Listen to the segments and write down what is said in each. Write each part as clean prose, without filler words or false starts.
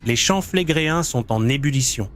les champs flégréens sont en ébullition.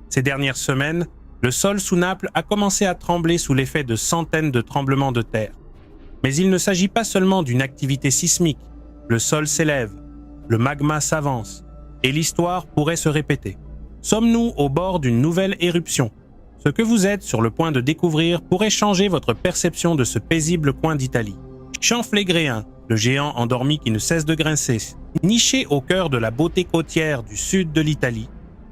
Ces dernières semaines, le sol sous Naples a commencé à trembler sous l'effet de centaines de tremblements de terre. Mais il ne s'agit pas seulement d'une activité sismique. Le sol s'élève, le magma s'avance, et l'histoire pourrait se répéter. Sommes-nous au bord d'une nouvelle éruption? Ce que vous êtes sur le point de découvrir pourrait changer votre perception de ce paisible coin d'Italie. Champ flégréen, le géant endormi qui ne cesse de grincer. Niché au cœur de la beauté côtière du sud de l'Italie,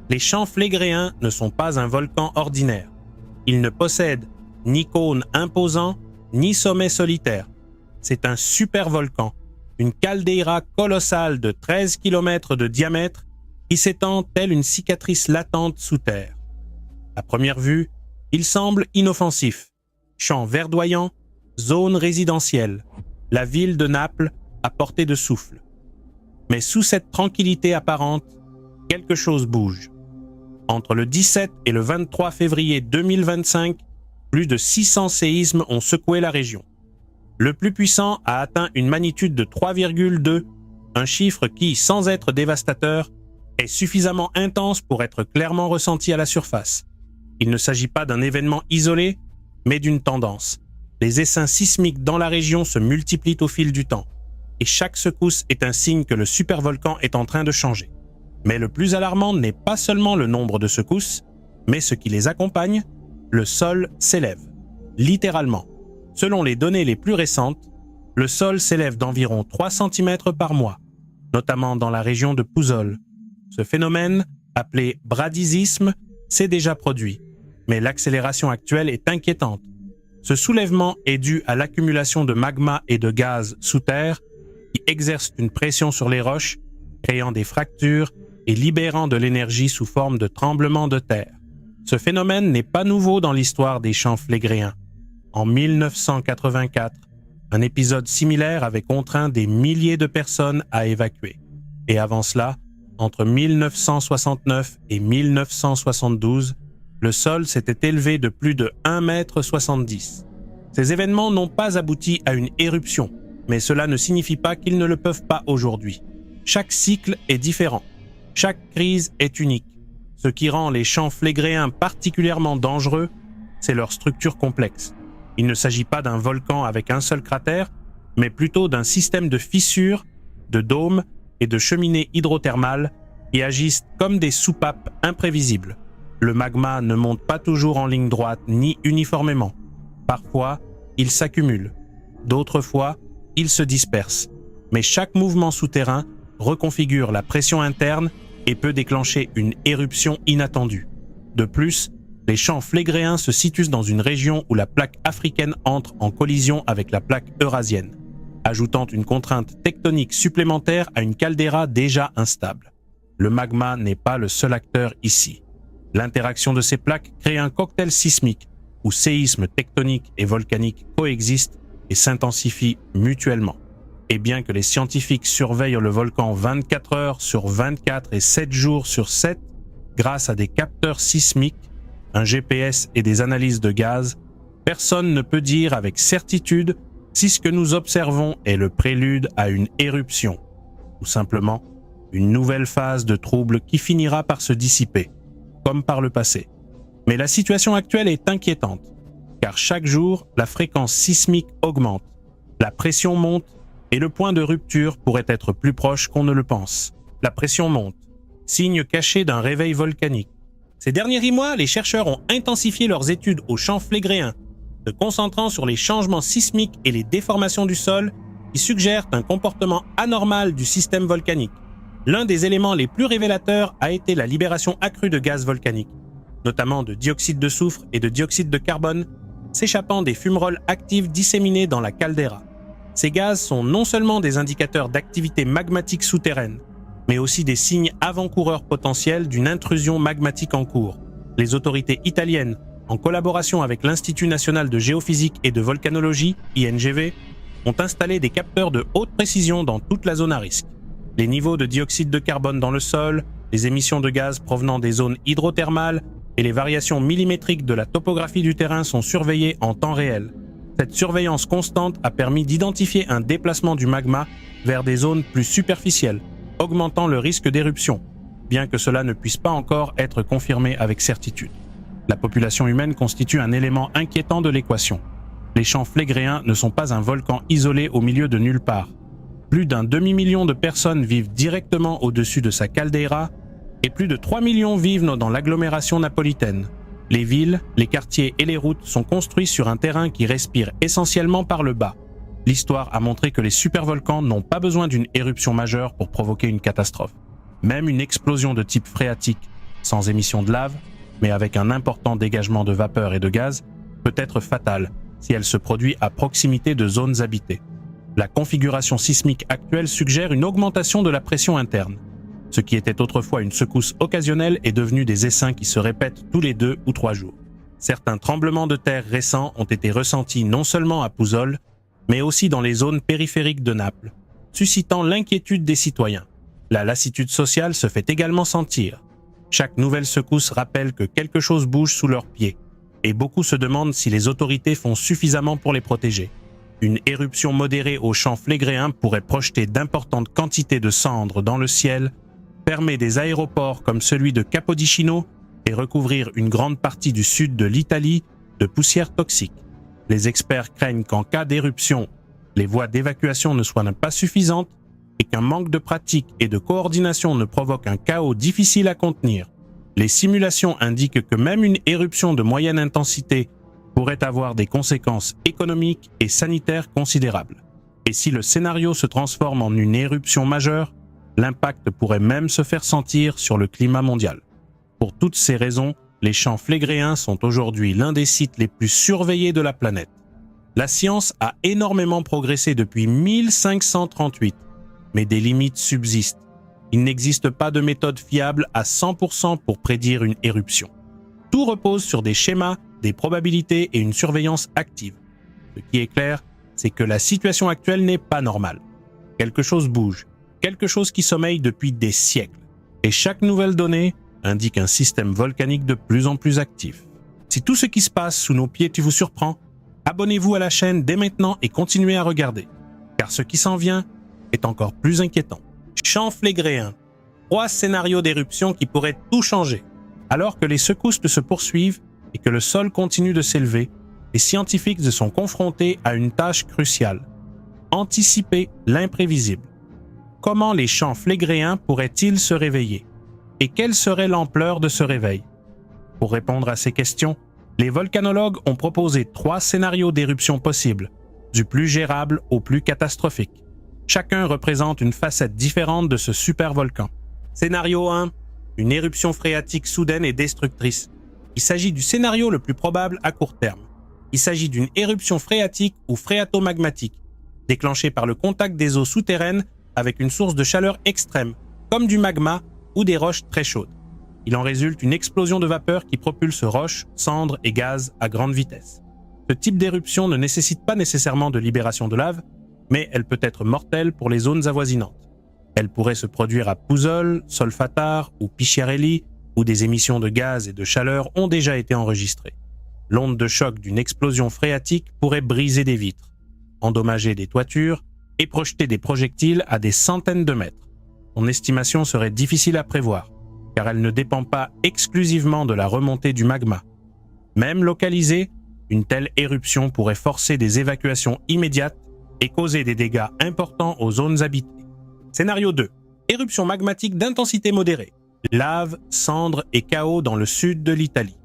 les champs flégréens ne sont pas un volcan ordinaire. Ils ne possèdent ni cône imposant, ni sommet solitaire. C'est un supervolcan, une caldeira colossale de 13 km de diamètre qui s'étend telle une cicatrice latente sous terre. À première vue, il semble inoffensif. Champs verdoyants, zone résidentielle, la ville de Naples à portée de souffle. Mais sous cette tranquillité apparente, quelque chose bouge. Entre le 17 et le 23 février 2025, plus de 600 séismes ont secoué la région. Le plus puissant a atteint une magnitude de 3,2, un chiffre qui, sans être dévastateur, est suffisamment intense pour être clairement ressenti à la surface. Il ne s'agit pas d'un événement isolé, mais d'une tendance. Les essaims sismiques dans la région se multiplient au fil du temps, et chaque secousse est un signe que le supervolcan est en train de changer. Mais le plus alarmant n'est pas seulement le nombre de secousses, mais ce qui les accompagne, le sol s'élève. Littéralement. Selon les données les plus récentes, le sol s'élève d'environ 3 cm par mois, notamment dans la région de Puzzol. Ce phénomène, appelé bradisisme, s'est déjà produit, mais l'accélération actuelle est inquiétante. Ce soulèvement est dû à l'accumulation de magma et de gaz sous terre qui exercent une pression sur les roches, créant des fractures et libérant de l'énergie sous forme de tremblements de terre. Ce phénomène n'est pas nouveau dans l'histoire des champs flégréens. En 1984, un épisode similaire avait contraint des milliers de personnes à évacuer. Et avant cela, entre 1969 et 1972, le sol s'était élevé de plus de 1,70 m. Ces événements n'ont pas abouti à une éruption, mais cela ne signifie pas qu'ils ne le peuvent pas aujourd'hui. Chaque cycle est différent. Chaque crise est unique. Ce qui rend les champs flégréens particulièrement dangereux, c'est leur structure complexe. Il ne s'agit pas d'un volcan avec un seul cratère, mais plutôt d'un système de fissures, de dômes et de cheminées hydrothermales qui agissent comme des soupapes imprévisibles. Le magma ne monte pas toujours en ligne droite ni uniformément. Parfois, il s'accumule. D'autres fois, il se disperse. Mais chaque mouvement souterrain reconfigure la pression interne et peut déclencher une éruption inattendue. De plus, les champs flégréens se situent dans une région où la plaque africaine entre en collision avec la plaque eurasienne, ajoutant une contrainte tectonique supplémentaire à une caldeira déjà instable. Le magma n'est pas le seul acteur ici. L'interaction de ces plaques crée un cocktail sismique où séismes tectoniques et volcaniques coexistent et s'intensifient mutuellement. Et bien que les scientifiques surveillent le volcan 24 heures sur 24 et 7 jours sur 7, grâce à des capteurs sismiques, un GPS et des analyses de gaz, personne ne peut dire avec certitude si ce que nous observons est le prélude à une éruption, ou simplement une nouvelle phase de trouble qui finira par se dissiper, comme par le passé. Mais la situation actuelle est inquiétante, car chaque jour, la fréquence sismique augmente, la pression monte, et le point de rupture pourrait être plus proche qu'on ne le pense. La pression monte, signe caché d'un réveil volcanique. Ces derniers mois, les chercheurs ont intensifié leurs études aux champs flégréens, se concentrant sur les changements sismiques et les déformations du sol qui suggèrent un comportement anormal du système volcanique. L'un des éléments les plus révélateurs a été la libération accrue de gaz volcaniques, notamment de dioxyde de soufre et de dioxyde de carbone, s'échappant des fumerolles actives disséminées dans la caldeira. Ces gaz sont non seulement des indicateurs d'activité magmatique souterraine, mais aussi des signes avant-coureurs potentiels d'une intrusion magmatique en cours. Les autorités italiennes, en collaboration avec l'Institut national de géophysique et de volcanologie, INGV, ont installé des capteurs de haute précision dans toute la zone à risque. Les niveaux de dioxyde de carbone dans le sol, les émissions de gaz provenant des zones hydrothermales et les variations millimétriques de la topographie du terrain sont surveillés en temps réel. Cette surveillance constante a permis d'identifier un déplacement du magma vers des zones plus superficielles, augmentant le risque d'éruption. bien que cela ne puisse pas encore être confirmé avec certitude. La population humaine constitue un élément inquiétant de l'équation. Les champs flégréens ne sont pas un volcan isolé au milieu de nulle part. Plus d'un demi-million de personnes vivent directement au-dessus de sa caldeira et plus de 3 millions vivent dans l'agglomération napolitaine. Les villes, les quartiers et les routes sont construits sur un terrain qui respire essentiellement par le bas. L'histoire a montré que les supervolcans n'ont pas besoin d'une éruption majeure pour provoquer une catastrophe. Même une explosion de type phréatique, sans émission de lave, mais avec un important dégagement de vapeur et de gaz, peut être fatale si elle se produit à proximité de zones habitées. La configuration sismique actuelle suggère une augmentation de la pression interne. Ce qui était autrefois une secousse occasionnelle est devenu des essaims qui se répètent tous les 2 ou 3 jours. Certains tremblements de terre récents ont été ressentis non seulement à Pouzzoles, mais aussi dans les zones périphériques de Naples, suscitant l'inquiétude des citoyens. La lassitude sociale se fait également sentir. Chaque nouvelle secousse rappelle que quelque chose bouge sous leurs pieds, et beaucoup se demandent si les autorités font suffisamment pour les protéger. Une éruption modérée aux champs flégréens pourrait projeter d'importantes quantités de cendres dans le ciel, fermer des aéroports comme celui de Capodichino et recouvrir une grande partie du sud de l'Italie de poussière toxique. Les experts craignent qu'en cas d'éruption, les voies d'évacuation ne soient pas suffisantes et qu'un manque de pratique et de coordination ne provoque un chaos difficile à contenir. Les simulations indiquent que même une éruption de moyenne intensité pourrait avoir des conséquences économiques et sanitaires considérables. Et si le scénario se transforme en une éruption majeure, l'impact pourrait même se faire sentir sur le climat mondial. Pour toutes ces raisons, les champs flégréens sont aujourd'hui l'un des sites les plus surveillés de la planète. La science a énormément progressé depuis 1538, mais des limites subsistent. Il n'existe pas de méthode fiable à 100% pour prédire une éruption. Tout repose sur des schémas, des probabilités et une surveillance active. Ce qui est clair, c'est que la situation actuelle n'est pas normale. Quelque chose bouge, quelque chose qui sommeille depuis des siècles. Et chaque nouvelle donnée indique un système volcanique de plus en plus actif. Si tout ce qui se passe sous nos pieds vous surprend, abonnez-vous à la chaîne dès maintenant et continuez à regarder, car ce qui s'en vient est encore plus inquiétant. Champs flégréens, 3 scénarios d'éruption qui pourraient tout changer. Alors que les secousses se poursuivent et que le sol continue de s'élever, les scientifiques se sont confrontés à une tâche cruciale: anticiper l'imprévisible. Comment les champs flégréens pourraient-ils se réveiller? Et quelle serait l'ampleur de ce réveil? Pour répondre à ces questions, les volcanologues ont proposé 3 scénarios d'éruption possibles, du plus gérable au plus catastrophique. Chacun représente une facette différente de ce supervolcan. Scénario 1, une éruption phréatique soudaine et destructrice. Il s'agit du scénario le plus probable à court terme. Il s'agit d'une éruption phréatique ou phréatomagmatique, déclenchée par le contact des eaux souterraines avec une source de chaleur extrême, comme du magma ou des roches très chaudes. Il en résulte une explosion de vapeur qui propulse roches, cendres et gaz à grande vitesse. Ce type d'éruption ne nécessite pas nécessairement de libération de lave, mais elle peut être mortelle pour les zones avoisinantes. Elle pourrait se produire à Pouzzoles, Solfatare ou Pisciarelli, où des émissions de gaz et de chaleur ont déjà été enregistrées. L'onde de choc d'une explosion phréatique pourrait briser des vitres, endommager des toitures et projeter des projectiles à des centaines de mètres. Son estimation serait difficile à prévoir, car elle ne dépend pas exclusivement de la remontée du magma. Même localisée, une telle éruption pourrait forcer des évacuations immédiates et causer des dégâts importants aux zones habitées. Scénario 2. Éruption magmatique d'intensité modérée. Lave, cendres et chaos dans le sud de l'Italie.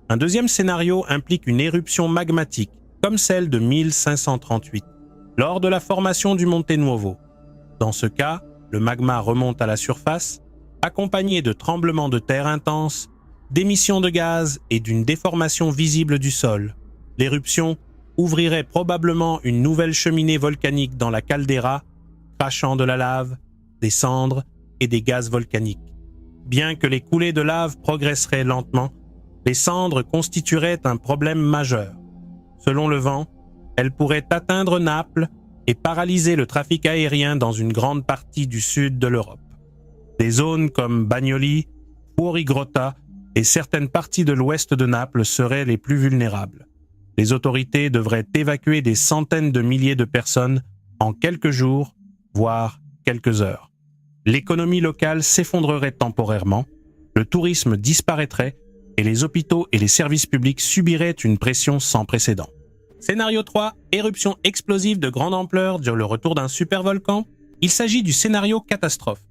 Un deuxième scénario implique une éruption magmatique, comme celle de 1538, lors de la formation du Monte Nuovo. Dans ce cas, le magma remonte à la surface, accompagné de tremblements de terre intenses, d'émissions de gaz et d'une déformation visible du sol. L'éruption ouvrirait probablement une nouvelle cheminée volcanique dans la caldeira, crachant de la lave, des cendres et des gaz volcaniques. Bien que les coulées de lave progresseraient lentement, les cendres constitueraient un problème majeur. Selon le vent, elles pourraient atteindre Naples et paralyser le trafic aérien dans une grande partie du sud de l'Europe. Des zones comme Bagnoli, Fuorigrotta et certaines parties de l'ouest de Naples seraient les plus vulnérables. Les autorités devraient évacuer des centaines de milliers de personnes en quelques jours, voire quelques heures. l'économie locale s'effondrerait temporairement, le tourisme disparaîtrait et les hôpitaux et les services publics subiraient une pression sans précédent. Scénario 3, éruption explosive de grande ampleur dure le retour d'un supervolcan. Il s'agit du scénario catastrophe.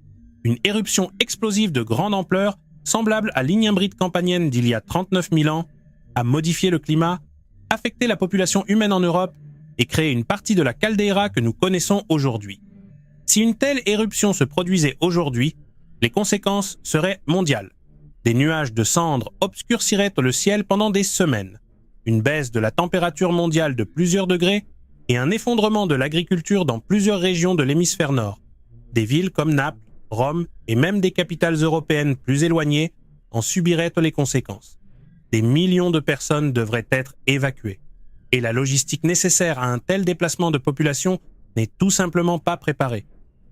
Une éruption explosive de grande ampleur, semblable à l'Ignimbrite campanienne d'il y a 39 000 ans, a modifié le climat, affecté la population humaine en Europe et créé une partie de la caldeira que nous connaissons aujourd'hui. Si une telle éruption se produisait aujourd'hui, les conséquences seraient mondiales. Des nuages de cendres obscurciraient le ciel pendant des semaines, une baisse de la température mondiale de plusieurs degrés et un effondrement de l'agriculture dans plusieurs régions de l'hémisphère nord. Des villes comme Naples, Rome et même des capitales européennes plus éloignées en subiraient les conséquences. Des millions de personnes devraient être évacuées. Et la logistique nécessaire à un tel déplacement de population n'est tout simplement pas préparée.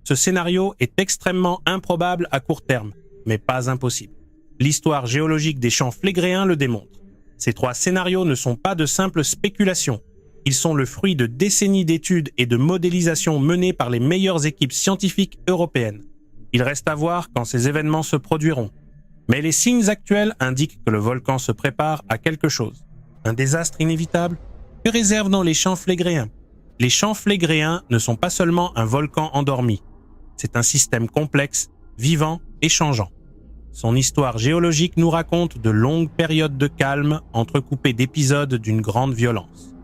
Ce scénario est extrêmement improbable à court terme, mais pas impossible. L'histoire géologique des champs flégréens le démontre. Ces 3 scénarios ne sont pas de simples spéculations. Ils sont le fruit de décennies d'études et de modélisation menées par les meilleures équipes scientifiques européennes. Il reste à voir quand ces événements se produiront. Mais les signes actuels indiquent que le volcan se prépare à quelque chose. Un désastre inévitable? Que réservent les champs flégréens? Les champs flégréens ne sont pas seulement un volcan endormi. C'est un système complexe, vivant et changeant. Son histoire géologique nous raconte de longues périodes de calme entrecoupées d'épisodes d'une grande violence.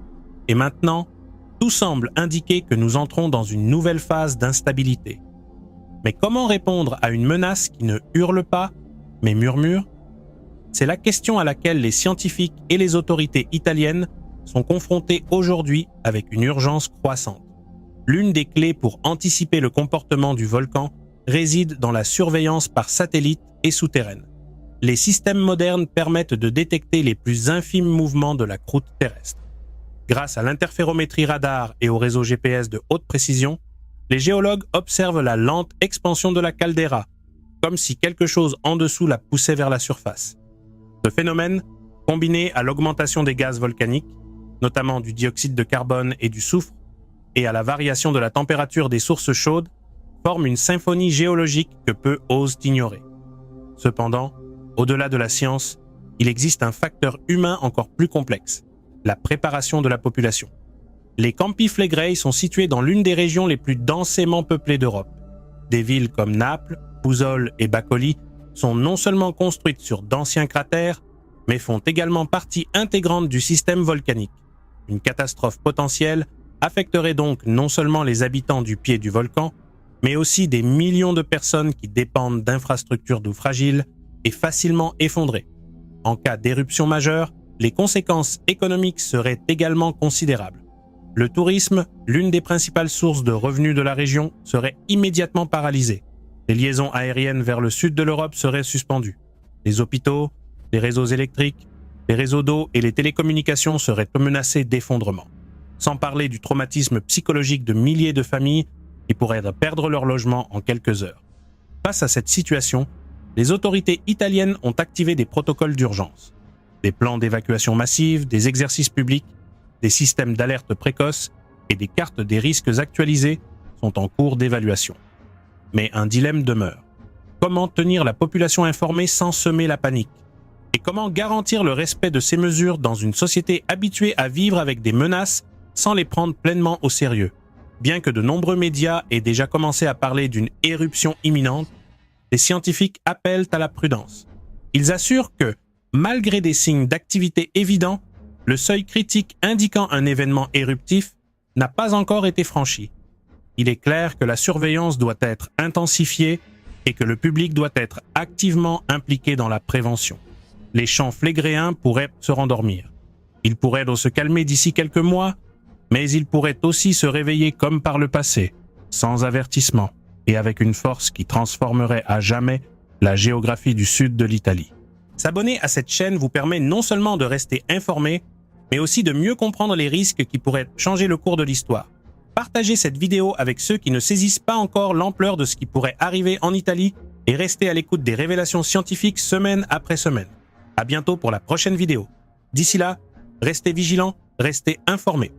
Et maintenant, tout semble indiquer que nous entrons dans une nouvelle phase d'instabilité. Mais comment répondre à une menace qui ne hurle pas, mais murmure? C'est la question à laquelle les scientifiques et les autorités italiennes sont confrontés aujourd'hui avec une urgence croissante. L'une des clés pour anticiper le comportement du volcan réside dans la surveillance par satellite et souterraine. Les systèmes modernes permettent de détecter les plus infimes mouvements de la croûte terrestre. Grâce à l'interférométrie radar et au réseau GPS de haute précision, les géologues observent la lente expansion de la caldeira, comme si quelque chose en dessous la poussait vers la surface. Ce phénomène, combiné à l'augmentation des gaz volcaniques, notamment du dioxyde de carbone et du soufre, et à la variation de la température des sources chaudes, forme une symphonie géologique que peu osent ignorer. Cependant, au-delà de la science, il existe un facteur humain encore plus complexe, la préparation de la population. Les Campi Flegrei sont situés dans l'une des régions les plus densément peuplées d'Europe. Des villes comme Naples, Pouzzoles et Bacoli sont non seulement construites sur d'anciens cratères, mais font également partie intégrante du système volcanique. Une catastrophe potentielle affecterait donc non seulement les habitants du pied du volcan, mais aussi des millions de personnes qui dépendent d'infrastructures d'eau fragiles et facilement effondrées. En cas d'éruption majeure, les conséquences économiques seraient également considérables. Le tourisme, l'une des principales sources de revenus de la région, serait immédiatement paralysé. Les liaisons aériennes vers le sud de l'Europe seraient suspendues. Les hôpitaux, les réseaux électriques, les réseaux d'eau et les télécommunications seraient menacés d'effondrement. Sans parler du traumatisme psychologique de milliers de familles qui pourraient perdre leur logement en quelques heures. Face à cette situation, les autorités italiennes ont activé des protocoles d'urgence. Des plans d'évacuation massive, des exercices publics, des systèmes d'alerte précoce et des cartes des risques actualisées sont en cours d'évaluation. Mais un dilemme demeure. Comment tenir la population informée sans semer la panique? Et comment garantir le respect de ces mesures dans une société habituée à vivre avec des menaces sans les prendre pleinement au sérieux? Bien que de nombreux médias aient déjà commencé à parler d'une éruption imminente, les scientifiques appellent à la prudence. Ils assurent que, malgré des signes d'activité évidents, le seuil critique indiquant un événement éruptif n'a pas encore été franchi. Il est clair que la surveillance doit être intensifiée et que le public doit être activement impliqué dans la prévention. Les champs flégréens pourraient se rendormir. Ils pourraient se calmer d'ici quelques mois, mais ils pourraient aussi se réveiller comme par le passé, sans avertissement et avec une force qui transformerait à jamais la géographie du sud de l'Italie. S'abonner à cette chaîne vous permet non seulement de rester informé, mais aussi de mieux comprendre les risques qui pourraient changer le cours de l'histoire. Partagez cette vidéo avec ceux qui ne saisissent pas encore l'ampleur de ce qui pourrait arriver en Italie et restez à l'écoute des révélations scientifiques semaine après semaine. À bientôt pour la prochaine vidéo. D'ici là, restez vigilants, restez informés.